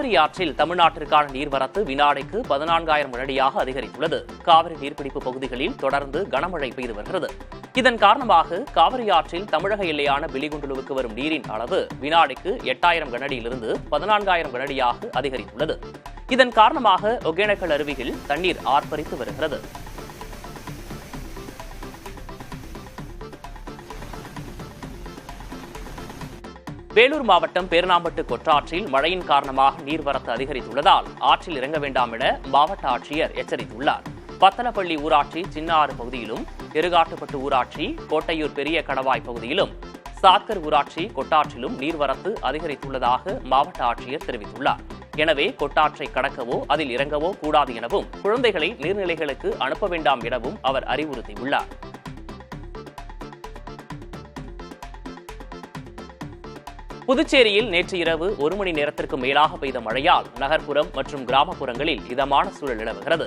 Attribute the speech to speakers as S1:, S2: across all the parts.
S1: காவிரி ஆற்றில் தமிழ்நாட்டிற்கான நீர்வரத்து வினாடிக்கு 14,000 கனஅடியாக அதிகரித்துள்ளது. காவிரி நீர்பிடிப்பு பகுதிகளில் தொடர்ந்து கனமழை பெய்து வருகிறது. இதன் காரணமாக காவிரி ஆற்றில் தமிழக எல்லையான பிலிகுண்டுலுவுக்கு வரும் நீரின் அளவு வினாடிக்கு 8,000 கனஅடியிலிருந்து 14,000 கனஅடியாக அதிகரித்துள்ளது. இதன் காரணமாக ஒகேனக்கல் அருவியில் தண்ணீர் ஆர்ப்பரித்து வருகிறது. வேலூர் மாவட்டம் பேரணாம்பட்டு கொற்றாற்றில் மழையின் காரணமாக நீர்வரத்து அதிகரித்துள்ளதால் ஆற்றில் இறங்க வேண்டாம் என மாவட்ட ஆட்சியர் எச்சரித்துள்ளார். பத்தலப்பள்ளி ஊராட்சி சின்ன ஆறு பகுதியிலும், எருகாட்டுப்பட்டு ஊராட்சி கோட்டையூர் பெரிய கடவாய் பகுதியிலும், சாத்கர் ஊராட்சி கொட்டாற்றிலும் நீர்வரத்து அதிகரித்துள்ளதாக மாவட்ட ஆட்சியர் தெரிவித்துள்ளார். எனவே கொட்டாற்றை கடக்கவோ அதில் இறங்கவோ கூடாது எனவும் குழந்தைகளை நீர்நிலைகளுக்கு அனுப்ப வேண்டாம் எனவும் அவர் அறிவுறுத்தியுள்ளார். புதுச்சேரியில் நேற்று இரவு 1 மணி நேரத்திற்கு மேலாக பெய்த மழையால் நகர்ப்புறம் மற்றும் கிராமப்புறங்களில் இதமான சூழல் நிலவுகிறது.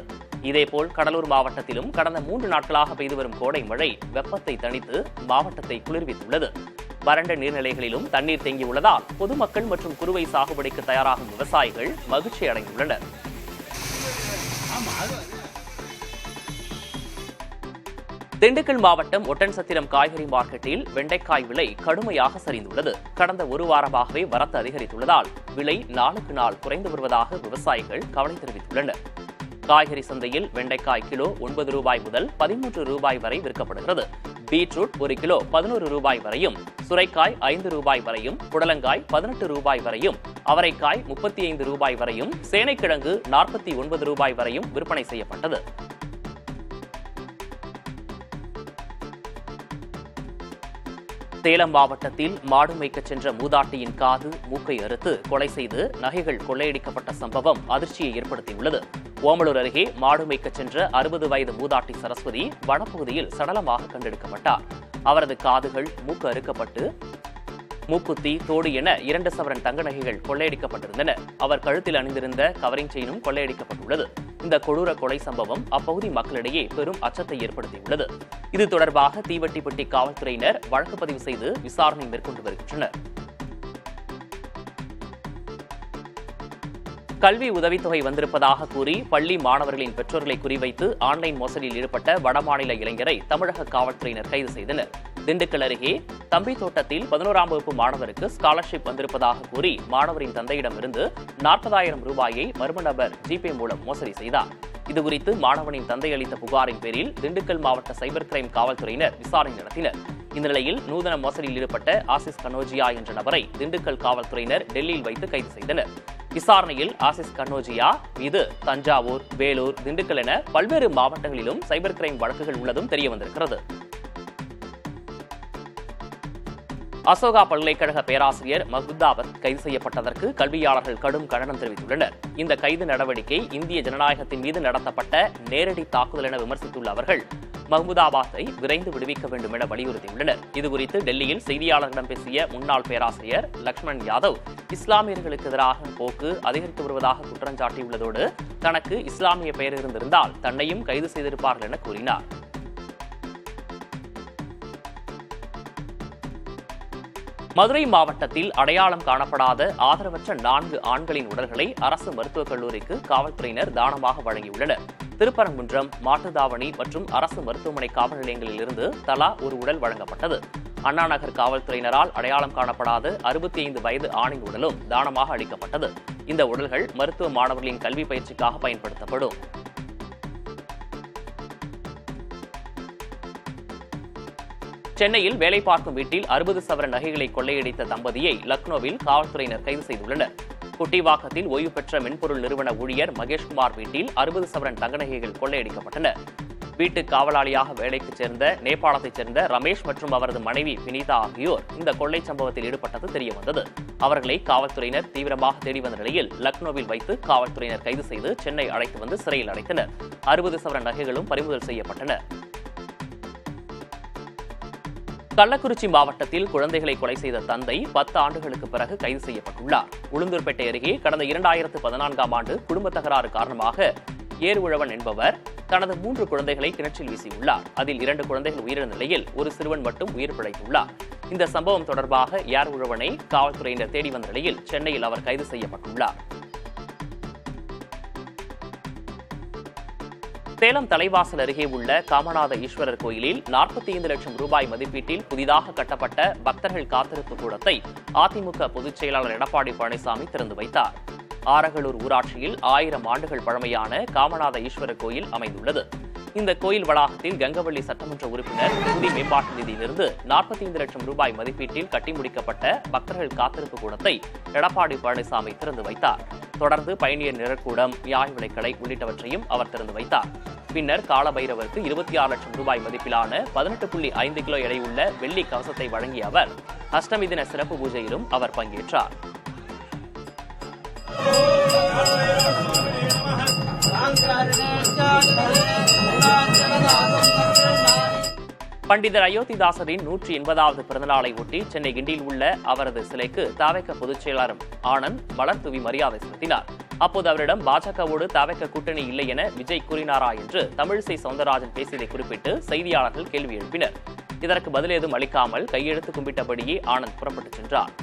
S1: இதேபோல் கடலூர் மாவட்டத்திலும் கடந்த 3 நாட்களாக பெய்து வரும் கோடை மழை வெப்பத்தை தணித்து மாவட்டத்தை குளிர்வித்துள்ளது. வறண்ட நீர்நிலைகளிலும் தண்ணீர் தேங்கியுள்ளதால் பொதுமக்கள் மற்றும் குறுவை சாகுபடிக்கு தயாராகும் விவசாயிகள் மகிழ்ச்சி அடைந்துள்ளனர். திண்டுக்கல் மாவட்டம் ஒட்டன்சத்திரம் காய்கறி மார்க்கெட்டில் வெண்டைக்காய் விலை கடுமையாக சரிந்துள்ளது. கடந்த ஒரு வாரமாகவே வரத்து அதிகரித்துள்ளதால் விலை நாளுக்கு நாள் குறைந்து வருவதாக விவசாயிகள் கவலை தெரிவித்துள்ளனர். காய்கறி சந்தையில் வெண்டைக்காய் கிலோ 9 ரூபாய் முதல் 13 ரூபாய் வரை விற்கப்படுகிறது. பீட்ரூட் 1 கிலோ 11 ரூபாய் வரையும், சுரைக்காய் 5 ரூபாய் வரையும், புடலங்காய் 18 ரூபாய் வரையும், அவரைக்காய் 35 ரூபாய் வரையும், சேனைக்கிழங்கு 49 ரூபாய் வரையும் விற்பனை செய்யப்பட்டது. சேலம் மாவட்டத்தில் மாடு மேய்க்கச் சென்ற மூதாட்டியின் காது, மூக்கை அறுத்து கொலை செய்து நகைகள் கொள்ளையடிக்கப்பட்ட சம்பவம் அதிர்ச்சியை ஏற்படுத்தியுள்ளது. ஓமலூர் அருகே மாடு மேய்க்கச் சென்ற 60 வயது மூதாட்டி சரஸ்வதி வனப்பகுதியில் சடலமாக கண்டெடுக்கப்பட்டார். அவரது காதுகள், மூக்கு அறுக்கப்பட்டு மூக்குத்தி, தோடு என 2 சவரன் தங்க நகைகள் கொள்ளையடிக்கப்பட்டிருந்தன. அவர் கழுத்தில் அணிந்திருந்த கவரிங் செயினும் கொள்ளையடிக்கப்பட்டுள்ளது. இந்த கொடூர கொலை சம்பவம் அப்பகுதி மக்களிடையே பெரும் அச்சத்தை ஏற்படுத்தியுள்ளது. இது தொடர்பாக தீவட்டிப்பட்டி காவல்துறையினர் வழக்கு பதிவு செய்து விசாரணை மேற்கொண்டு வருகின்றனர். கல்வி உதவித்தொகை வந்திருப்பதாக கூறி பள்ளி மாணவர்களின் பெற்றோர்களை குறிவைத்து ஆன்லைன் மோசடியில் ஈடுபட்ட வடமாநில இளைஞரை தமிழக காவல்துறையினர் கைது செய்தனர். திண்டுக்கல் அருகே தம்பித்தோட்டத்தில் 11ஆம் வகுப்பு மாணவருக்கு ஸ்காலர்ஷிப் வந்திருப்பதாக கூறி மாணவரின் தந்தையிடமிருந்து 40,000 ரூபாயை மர்ம நபர் ஜிபே மூலம் மோசடி செய்தார். இதுகுறித்து மாணவனின் தந்தை அளித்த புகாரின் பேரில் திண்டுக்கல் மாவட்ட சைபர் கிரைம் காவல்துறையினர் விசாரணை நடத்தினர். இந்த நிலையில் நூதன மோசடியில் ஈடுபட்ட ஆசிஸ் கனோஜியா என்ற நபரை திண்டுக்கல் காவல்துறையினர் டெல்லியில் வைத்து கைது செய்தனர். விசாரணையில் ஆசிஸ் கனோஜியா மீது தஞ்சாவூர், வேலூர், திண்டுக்கல் என பல்வேறு மாவட்டங்களிலும் சைபர் கிரைம் வழக்குகள் உள்ளதும் தெரியவந்திருக்கிறது. அசோகா பல்கலைக்கழக பேராசிரியர் மஹ்பூதாபாத் கைது செய்யப்பட்டதற்கு கல்வியாளர்கள் கடும் கண்டனம் தெரிவித்துள்ளனர். இந்த கைது நடவடிக்கை இந்திய ஜனநாயகத்தின் மீது நடத்தப்பட்ட நேரடி தாக்குதல் என விமர்சித்துள்ள அவர்கள் மஹ்பூதாபாத்தை விரைந்து விடுவிக்க வேண்டும் என வலியுறுத்தியுள்ளனர். இதுகுறித்து டெல்லியில் செய்தியாளர்களிடம் பேசிய முன்னாள் பேராசிரியர் லக்ஷ்மண் யாதவ் இஸ்லாமியர்களுக்கு எதிராக போக்கு அதிகரித்து வருவதாக குற்றம் சாட்டியுள்ளதோடு தனக்கு இஸ்லாமிய பெயர் இருந்திருந்தால் தன்னையும் கைது செய்திருப்பார்கள் என கூறினார். மதுரை மாவட்டத்தில் அடையாளம் காணப்படாத ஆதரவற்ற 4 ஆண்களின் உடல்களை அரசு மருத்துவக் கல்லூரிக்கு காவல்துறையினர் தானமாக வழங்கியுள்ளனர். திருப்பரங்குன்றம், மாட்டுத்தாவணி மற்றும் அரசு மருத்துவமனை காவல் நிலையங்களில் இருந்து தலா ஒரு உடல் வழங்கப்பட்டது. அண்ணாநகர் காவல்துறையினரால் அடையாளம் காணப்படாத 65 வயது ஆணின் உடலும் தானமாக அளிக்கப்பட்டது. இந்த உடல்கள் மருத்துவ மாணவர்களின் கல்வி பயிற்சிக்காக பயன்படுத்தப்படும். சென்னையில் வேலை பார்க்கும் வீட்டில் 60 சவரன் நகைகளை கொள்ளையடித்த தம்பதியை லக்னோவில் காவல்துறையினர் கைது செய்துள்ளனர். குட்டிவாக்கத்தில் ஓய்வு பெற்ற மென்பொருள் நிறுவன ஊழியர் மகேஷ்குமார் வீட்டில் 60 சவரன் தங்க நகைகள் கொள்ளையடிக்கப்பட்டன. வீட்டு காவலாளியாக வேலைக்கு சேர்ந்த நேபாளத்தைச் சேர்ந்த ரமேஷ் மற்றும் அவரது மனைவி வினிதா ஆகியோர் இந்த கொள்ளை சம்பவத்தில் ஈடுபட்டது தெரியவந்தது. அவர்களை காவல்துறையினர் தீவிரமாக தேடி வந்த நிலையில் லக்னோவில் வைத்து காவல்துறையினர் கைது செய்து சென்னை அழைத்து வந்து சிறையில் அடைத்தனர். 60 சவரன் நகைகளும் பறிமுதல் செய்யப்பட்டன. கள்ளக்குறிச்சி மாவட்டத்தில் குழந்தைகளை கொலை செய்த தந்தை 10 ஆண்டுகளுக்கு பிறகு கைது செய்யப்பட்டுள்ளார். உளுந்தூர்பேட்டை அருகே கடந்த 2014ஆம் ஆண்டு குடும்ப தகராறு காரணமாக ஏர்உழவன் என்பவர் தனது 3 குழந்தைகளை கிணற்றில் வீசியுள்ளார். அதில் 2 குழந்தைகள் உயிரிழந்த நிலையில் ஒரு சிறுவன் மட்டும் உயிர் பிழைத்துள்ளார். இந்த சம்பவம் தொடர்பாக ஏர்உழவனை காவல்துறையினர் தேடி வந்த நிலையில் சென்னையில் அவர் கைது செய்யப்பட்டுள்ளார். சேலம் தலைவாசல் அருகே உள்ள காமநாத ஈஸ்வரர் கோயிலில் 45 லட்சம் ரூபாய் மதிப்பீட்டில் புதிதாக கட்டப்பட்ட பக்தர்கள் காத்திருப்பு கூடத்தை அதிமுக பொதுச் செயலாளர் எடப்பாடி பழனிசாமி திறந்து வைத்தார். ஆரகலூர் ஊராட்சியில் 1000 ஆண்டுகள் பழமையான காமநாத ஈஸ்வரர் கோயில் அமைந்துள்ளது. இந்த கோயில் வளாகத்தில் கங்கவள்ளி சட்டமன்ற உறுப்பினர் குடி மேம்பாட்டு நிதியிலிருந்து 45 லட்சம் ரூபாய் மதிப்பீட்டில் கட்டி முடிக்கப்பட்ட பக்தர்கள் காத்திருப்பு கூடத்தை எடப்பாடி பழனிசாமி திறந்து வைத்தார். தொடர்ந்து பயணியர் நிழற்கூடம், நியாய விலைக்கடை உள்ளிட்டவற்றையும் அவர் திறந்து வைத்தார். பின்னர் காலபைரவருக்கு 26 லட்சம் ரூபாய் மதிப்பிலான 18.5 கிலோ எடையுள்ள வெள்ளி கவசத்தை வழங்கிய அவர் அஷ்டமி தின சிறப்பு பூஜையிலும் அவர் பங்கேற்றார். பண்டிதர் அயோத்திதாசரின் 180வது பிறந்தநாளை ஒட்டி சென்னை கிண்டியில் உள்ள அவரது சிலைக்கு தவிக பொதுச் செயலாளர் ஆனந்த் மலர் தூவி மரியாதை செலுத்தினார். அப்போது அவரிடம் பாஜகவோடு தவிக கூட்டணி இல்லை என விஜய் கூறினாரா என்று தமிழிசை சவுந்தரராஜன் பேசியதை குறிப்பிட்டு செய்தியாளர்கள் கேள்வி எழுப்பினர். இதற்கு பதில் ஏதும் அளிக்காமல் கையெழுத்து கும்பிட்டபடியே ஆனந்த் புறப்பட்டுச் சென்றார்.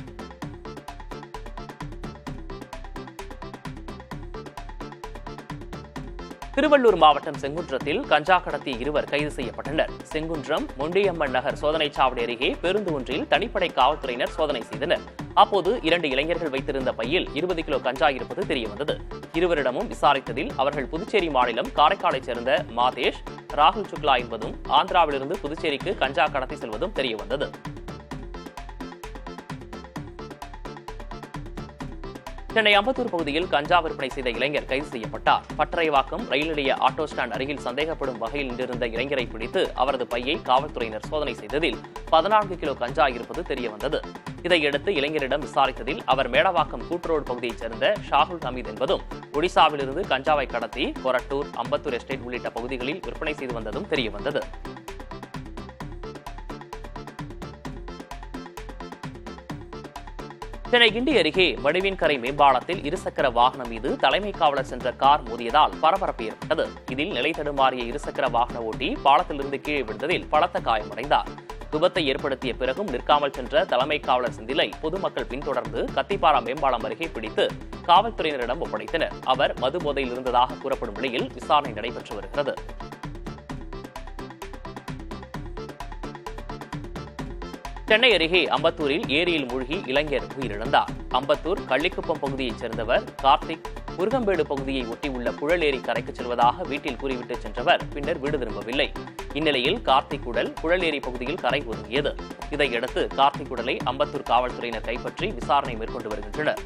S1: திருவள்ளூர் மாவட்டம் செங்குன்றத்தில் கஞ்சா கடத்திய 2 கைது செய்யப்பட்டனர். செங்குன்றம் மொண்டியம்மன் நகர் சோதனைச் சாவடி அருகே பேருந்து ஒன்றில் தனிப்படை காவல்துறையினர் சோதனை செய்தனர். அப்போது 2 இளைஞர்கள் வைத்திருந்த பையில் 20 கிலோ கஞ்சா இருப்பது தெரியவந்தது. இருவரிடமும் விசாரித்ததில் அவர்கள் புதுச்சேரி மாநிலம் காரைக்காலைச் சேர்ந்த மாதேஷ், ராகுல் சுக்லா என்பதும் ஆந்திராவிலிருந்து புதுச்சேரிக்கு கஞ்சா கடத்தி செல்வதும் தெரியவந்தது. சென்னை அம்பத்தூர் பகுதியில் கஞ்சா விற்பனை செய்த இளைஞர் கைது செய்யப்பட்டார். பட்டறைவாக்கம் ரயில் நிலைய ஆட்டோ ஸ்டாண்ட் அருகில் சந்தேகப்படும் வகையில் நின்றிருந்த இளைஞரை பிடித்து அவரது பையை காவல்துறையினர் சோதனை செய்ததில் 14 கிலோ கஞ்சா இருப்பது தெரியவந்தது. இதையடுத்து இளைஞரிடம் விசாரித்ததில் அவர் மேடவாக்கம் கூட்டுரோடு பகுதியைச் சேர்ந்த ஷாகுல் ஹமீத் என்பதும் ஒடிசாவிலிருந்து கஞ்சாவை கடத்தி கொரட்டூர், அம்பத்தூர் எஸ்டேட் உள்ளிட்ட பகுதிகளில் விற்பனை செய்து வந்ததும் தெரியவந்தது. சென்னை கிண்டி அருகே வடிவின்கரை மேம்பாலத்தில் இருசக்கர வாகனம் மீது தலைமை காவலர் சென்ற கார் மோதியதால் பரபரப்பு ஏற்பட்டது. இதில் நிலை தடுமாறிய இருசக்கர வாகன ஓட்டி பாலத்திலிருந்து கீழே விழுந்ததில் பலத்த காயமடைந்தார். விபத்தை ஏற்படுத்திய பிறகும் நிற்காமல் சென்ற தலைமை காவலர் செந்திலை பொதுமக்கள் பின்தொடர்ந்து கத்திப்பாரா மேம்பாலம் அருகே பிடித்து காவல்துறையினரிடம் ஒப்படைத்தனர். அவர் மது போதையில் இருந்ததாக கூறப்படும் நிலையில் விசாரணை நடைபெற்று வருகிறது. சென்னை அருகே அம்பத்தூரில் ஏரியில் மூழ்கி இளைஞர் உயிரிழந்தார். அம்பத்தூர் கள்ளிக்குப்பம் பகுதியைச் சேர்ந்தவர் கார்த்திக் முருகம்பேடு பகுதியை ஒட்டியுள்ள புழல் ஏரி கரைக்கு செல்வதாக வீட்டில் கூறிவிட்டு சென்றவர் பின்னர் வீடு திரும்பவில்லை. இந்நிலையில் கார்த்திக் உடல் புழல் ஏரி பகுதியில் கரை ஒதுங்கியது. இதையடுத்து கார்த்திக் உடலை அம்பத்தூர் காவல்துறையினர் கைப்பற்றி விசாரணை மேற்கொண்டு வருகின்றனர்.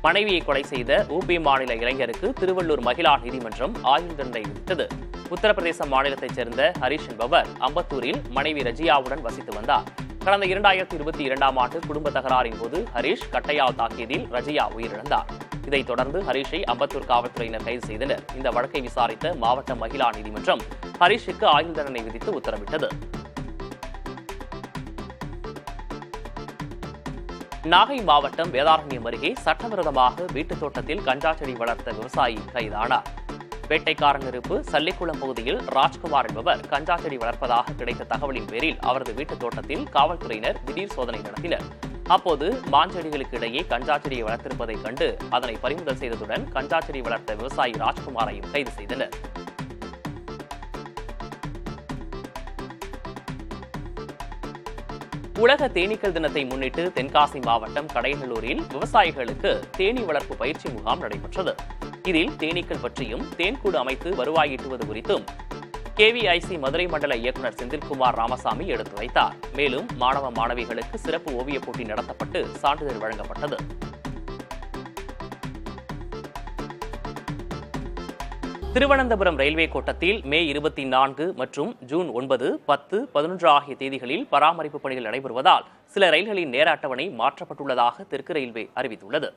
S1: மனைவியை கொலை செய்த உபி மாநில இளைஞருக்கு திருவள்ளூர் மகிழா நீதிமன்றம் ஆயுள் தண்டனை விதித்தது. உத்தரப்பிரதேச மாநிலத்தைச் சேர்ந்த ஹரிஷ் என்பவர் அம்பத்தூரில் மனைவி ரஜியாவுடன் வசித்து வந்தார். கடந்த 2022ஆம் ஆண்டு குடும்ப தகராறின் போது ஹரிஷ் கட்டையால் தாக்கியதில் ரஜியா உயிரிழந்தார். இதைத் தொடர்ந்து ஹரிஷை அம்பத்தூர் காவல்துறையினர் கைது செய்தனர். இந்த வழக்கை விசாரித்த மாவட்ட மகிழா நீதிமன்றம் ஹரிஷுக்கு ஆயுள் தண்டனை விதித்து உத்தரவிட்டது. நாகை மாவட்டம் வேதாரண்யம் அருகே சட்டவிரோதமாக வீட்டுத் தோட்டத்தில் கஞ்சா செடி வளர்த்த விவசாயி கைதானார். வேட்டைக்காரன் இருப்பு சல்லிக்குளம் பகுதியில் ராஜ்குமார் என்பவர் கஞ்சா செடி வளர்ப்பதாக கிடைத்த தகவலின் பேரில் அவரது வீட்டுத் தோட்டத்தில் காவல்துறையினர் திடீர் சோதனை நடத்தினர். அப்போது மாஞ்செடிகளுக்கு இடையே கஞ்சா செடியை வளர்த்திருப்பதைக் கண்டு அதனை பறிமுதல் செய்ததுடன் கஞ்சா செடி வளர்த்த விவசாயி ராஜ்குமாரையும் கைது செய்தனர். உலக தேனீக்கள் தினத்தை முன்னிட்டு தென்காசி மாவட்டம் கடையநல்லூரில் விவசாயிகளுக்கு தேனீ வளர்ப்பு பயிற்சி முகாம் நடைபெற்றது. இதில் தேனீக்கள் பற்றியும் தேன்கூடு அமைத்து வருவாய் ஈட்டுவது குறித்தும் KVIC மதுரை மண்டல இயக்குநர் செந்தில்குமார் ராமசாமி எடுத்து வைத்தார். மேலும் மாணவ மாணவிகளுக்கு சிறப்பு ஓவியப் போட்டி நடத்தப்பட்டு சான்றிதழ் வழங்கப்பட்டது. திருவனந்தபுரம் ரயில்வே கோட்டத்தில் மே 24 மற்றும் ஜூன் 9, 10, 11 ஆகிய தேதிகளில் பராமரிப்பு பணிகள் நடைபெறுவதால் சில ரயில்களின் நேர அட்டவணை மாற்றப்பட்டுள்ளதாக தெற்கு ரயில்வே அறிவித்துள்ளது.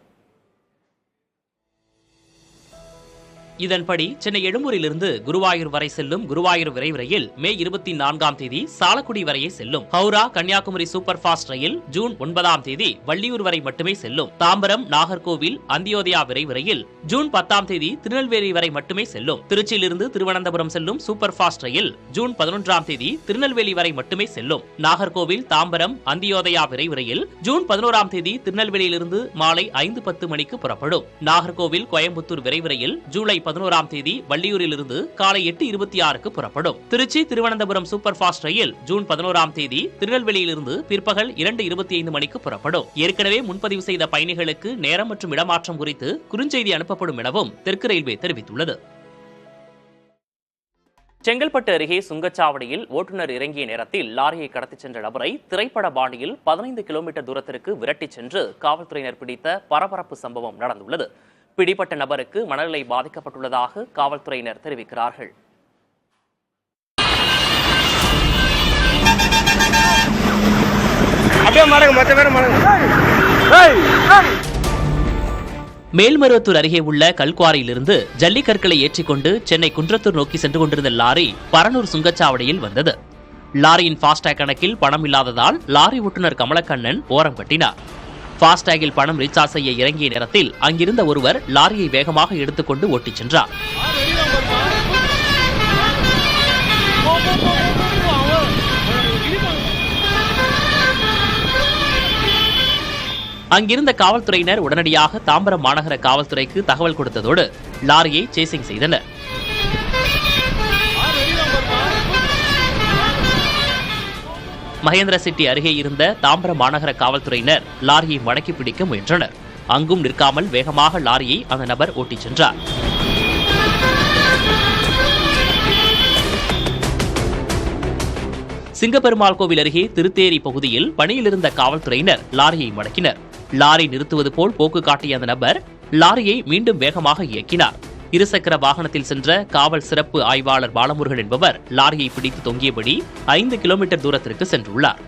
S1: இதன்படி சென்னை எழும்பூரிலிருந்து குருவாயூர் வரை செல்லும் குருவாயூர் விரைவு ரயில் மே 24ஆம் தேதி சாலக்குடி வரையே செல்லும். ஹவுரா கன்னியாகுமரி சூப்பர் ஃபாஸ்ட் ரயில் ஜூன் 9ஆம் தேதி வள்ளியூர் வரை மட்டுமே செல்லும். தாம்பரம் நாகர்கோவில் அந்தியோதயா விரைவு ரயில் ஜூன் 10ஆம் தேதி திருநெல்வேலி வரை மட்டுமே செல்லும். திருச்சியிலிருந்து திருவனந்தபுரம் செல்லும் சூப்பர் ஃபாஸ்ட் ரயில் ஜூன் 11ஆம் தேதி திருநெல்வேலி வரை மட்டுமே செல்லும். நாகர்கோவில் தாம்பரம் அந்தியோதயா விரைவு ரயில் ஜூன் 11ஆம் தேதி திருநெல்வேலியிலிருந்து மாலை 5:10 மணிக்கு புறப்படும். நாகர்கோவில் கோயம்புத்தூர் விரைவு ரயில் ஜூலை 11ஆம் தேதி வள்ளியூரிலிருந்து காலை 8:26க்கு புறப்படும். திருச்சி திருவனந்தபுரம் சூப்பர் ஃபாஸ்ட் ரயில் ஜூன் 11ஆம் தேதி திருநெல்வேலியிலிருந்து பிற்பகல் 2:25 மணிக்கு புறப்படும். ஏற்கனவே முன்பதிவு செய்த பயணிகளுக்கு நேரம் மற்றும் இடமாற்றம் குறித்து குறுஞ்செய்தி அனுப்பப்படும் எனவும் தெற்கு ரயில்வே தெரிவித்துள்ளது. செங்கல்பட்டு அருகே சுங்கச்சாவடியில் ஓட்டுநர் இறங்கிய நேரத்தில் லாரியை கடத்திச் சென்ற நபரை திரைப்பட பாணியில் 15 கிலோமீட்டர் தூரத்திற்கு விரட்டிச் சென்று காவல்துறையினர் பிடித்த பரபரப்பு சம்பவம் நடந்துள்ளது. பிடிப்பட்ட நபருக்கு மனநிலை பாதிக்கப்பட்டுள்ளதாக காவல்துறையினர் தெரிவிக்கிறார்கள். மேல்மருவத்தூர் அருகே உள்ள கல்குவாரியிலிருந்து ஜல்லிக்கற்களை ஏற்றிக்கொண்டு சென்னை குன்றத்தூர் நோக்கி சென்று கொண்டிருந்த லாரி பரனூர் சுங்கச்சாவடியில் வந்தது. லாரியின் ஃபாஸ்டாக் கணக்கில் பணம் இல்லாததால் லாரி ஓட்டுநர் கமலக்கண்ணன் ஓரம் கட்டினார். ஃபாஸ்டாகில் பணம் ரீசார்ஜ் செய்ய இறங்கிய நேரத்தில் அங்கிருந்த ஒருவர் லாரியை வேகமாக எடுத்துக்கொண்டு ஓட்டிச் சென்றார். அங்கிருந்த காவல்துறையினர் உடனடியாக தாம்பரம் மாநகர காவல்துறைக்கு தகவல் கொடுத்ததோடு லாரியை சேசிங் செய்தனர். மகேந்திர சிட்டி அருகே இருந்த தாம்பரம் மாநகர காவல்துறையினர் லாரியை மடக்கி பிடிக்க முயன்றனர். அங்கும் நிற்காமல் வேகமாக லாரியை அந்த நபர் ஓட்டிச் சென்றார். சிங்கப்பெருமாள் கோவில் அருகே திருத்தேரி பகுதியில் பணியில் இருந்த காவல்துறையினர் லாரியை மடக்கினர். லாரி நிறுத்துவது போல் போக்கு காட்டிய அந்த நபர் லாரியை மீண்டும் வேகமாக இயக்கினார். இருசக்கர வாகனத்தில் சென்ற காவல் சிறப்பு ஆய்வாளர் பாலமுருகன் என்பவர் லாரியை பிடித்து தொங்கியபடி 5 கிலோமீட்டர் தூரத்திற்கு சென்றுள்ளார்.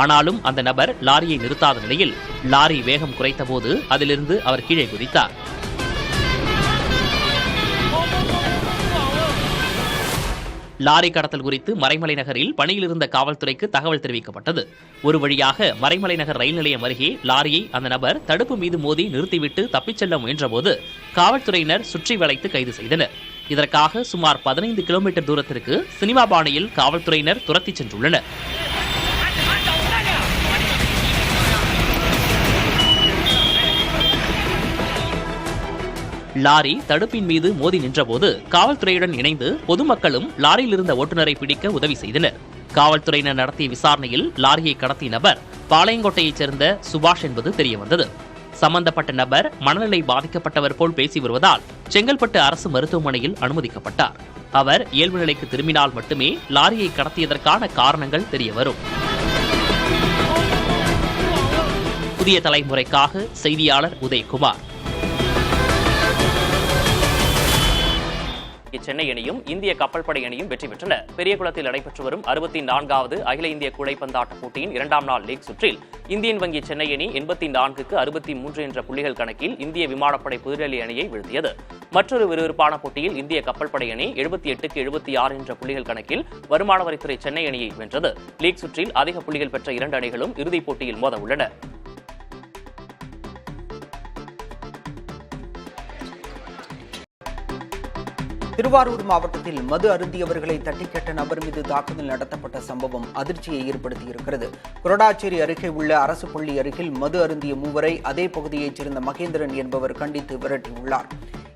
S1: ஆனாலும் அந்த நபர் லாரியை நிறுத்தாத நிலையில் லாரி வேகம் குறைத்தபோது அதிலிருந்து அவர் கீழே குதித்தார். லாரி கடத்தல் குறித்து மறைமலை நகரில் பணியில் இருந்த காவல்துறைக்கு தகவல் தெரிவிக்கப்பட்டது. ஒரு வழியாக மறைமலை நகர் ரயில் நிலையம் அருகே லாரியை அந்த நபர் தடுப்பு மீது மோதி நிறுத்திவிட்டு தப்பிச் செல்ல முயன்றபோது காவல்துறையினர் சுற்றி வளைத்து கைது செய்தனர். இதற்காக சுமார் 15 கிலோமீட்டர் தூரத்திற்கு சினிமா பாணியில் காவல்துறையினர் துரத்திச் சென்றுள்ளனர். லாரி தடுப்பின் மீது மோதி நின்றபோது காவல்துறையுடன் இணைந்து பொதுமக்களும் லாரியில் இருந்த ஓட்டுநரை பிடிக்க உதவி செய்தனர். காவல்துறையினர் நடத்திய விசாரணையில் லாரியை கடத்திய நபர் பாளையங்கோட்டையைச் சேர்ந்த சுபாஷ் என்பது தெரியவந்தது. சம்பந்தப்பட்ட நபர் மனநிலை பாதிக்கப்பட்டவர் போல் பேசி வருவதால் செங்கல்பட்டு அரசு மருத்துவமனையில் அனுமதிக்கப்பட்டார். அவர் இயல்பு நிலைக்கு திரும்பினால் மட்டுமே லாரியை கடத்தியதற்கான காரணங்கள் தெரியவரும். புதிய தலைமுறைக்காக செய்தியாளர் உதயகுமார். சென்னை அணியும் இந்திய கப்பல் படை அணியும் வெற்றி பெற்றன. பெரியகுளத்தில் நடைபெற்று வரும் 64வது அகில இந்திய கூடைப்பந்தாட்ட போட்டியின் 2ஆம் நாள் லீக் சுற்றில் இந்தியன் வங்கி சென்னை அணி 84க்கு 63 என்ற புள்ளிகள் கணக்கில் இந்திய விமானப்படை புதுடெல்லி அணியை வீழ்த்தியது. மற்றொரு விறுவிறுப்பான போட்டியில் இந்திய கப்பல் படை அணி 78க்கு 76 என்ற புள்ளிகள் கணக்கில் வருமான வரித்துறை சென்னை அணியை வென்றது. லீக் சுற்றில் அதிக புள்ளிகள் பெற்ற 2 அணிகளும் இறுதிப் போட்டியில் மோத உள்ளன.
S2: திருவாரூர் மாவட்டத்தில் மது அருந்தியவர்களை தட்டிக்கட்ட நபர் மீது தாக்குதல் நடத்தப்பட்ட சம்பவம் அதிர்ச்சியை ஏற்படுத்தியிருக்கிறது. கொரடாச்சேரி அருகே உள்ள அரசு பள்ளி அருகில் மது அருந்திய மூவரை அதே பகுதியைச் சேர்ந்த மகேந்திரன் என்பவர் கண்டித்து விரட்டியுள்ளார்.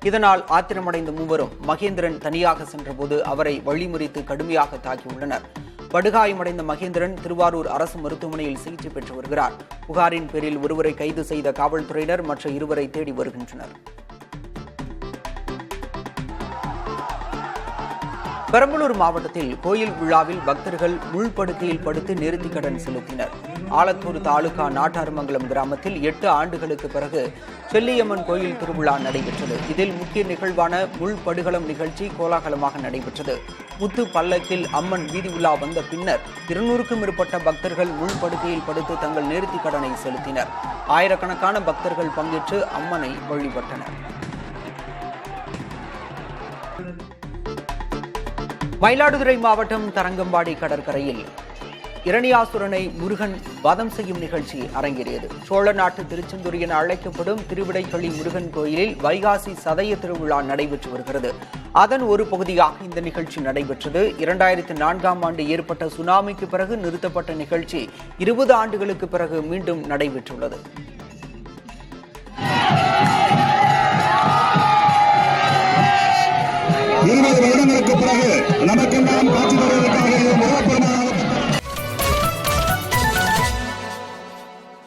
S2: இதனால் ஆத்திரமடைந்த மூவரும் மகேந்திரன் தனியாக சென்றபோது அவரை வழிமுறித்து கடுமையாக தாக்கியுள்ளனர். படுகாயமடைந்த மகேந்திரன் திருவாரூர் அரசு மருத்துவமனையில் சிகிச்சை பெற்று வருகிறார். புகாரின் பேரில் ஒருவரை கைது செய்த காவல்துறையினர் மற்ற இருவரை தேடி வருகின்றனர். பெரம்பலூர் மாவட்டத்தில் கோயில் விழாவில் பக்தர்கள் முள்படுக்கையில் படுத்து நேர்த்திக்கடன் செலுத்தினர். ஆலத்தூர் தாலுகா நாட்டார்மங்கலம் கிராமத்தில் 8 ஆண்டுகளுக்கு பிறகு செல்லியம்மன் கோயில் திருவிழா நடைபெற்றது. இதில் முக்கிய நிகழ்வான முள்படுகளம் நிகழ்ச்சி கோலாகலமாக நடைபெற்றது. முத்து பல்லக்கில் அம்மன் வீதி உலா வந்த பின்னர் 200க்கும் மேற்பட்ட பக்தர்கள் முள்படுகையில் படுத்து தங்கள் நேர்த்திக் கடனை செலுத்தினர். ஆயிரக்கணக்கான பக்தர்கள் பங்கேற்று அம்மனை வழிபட்டனர். மயிலாடுதுறை மாவட்டம் தரங்கம்பாடி கடற்கரையில் இரணியாசுரனை முருகன் வதம் செய்யும் நிகழ்ச்சி அரங்கேறியது. சோழ நாட்டு திருச்செந்தூர் என அழைக்கப்படும் திருவிடைக்களி முருகன் கோயிலில் வைகாசி சதய திருவிழா நடைபெற்று வருகிறது. அதன் ஒரு பகுதியாக இந்த நிகழ்ச்சி நடைபெற்றது. 2004ஆம் ஆண்டு ஏற்பட்ட சுனாமிக்கு பிறகு நிறுத்தப்பட்ட நிகழ்ச்சி 20 ஆண்டுகளுக்கு பிறகு மீண்டும் நடைபெற்றுள்ளது.
S3: வருடங்களுக்கு பிறகு நமக்கு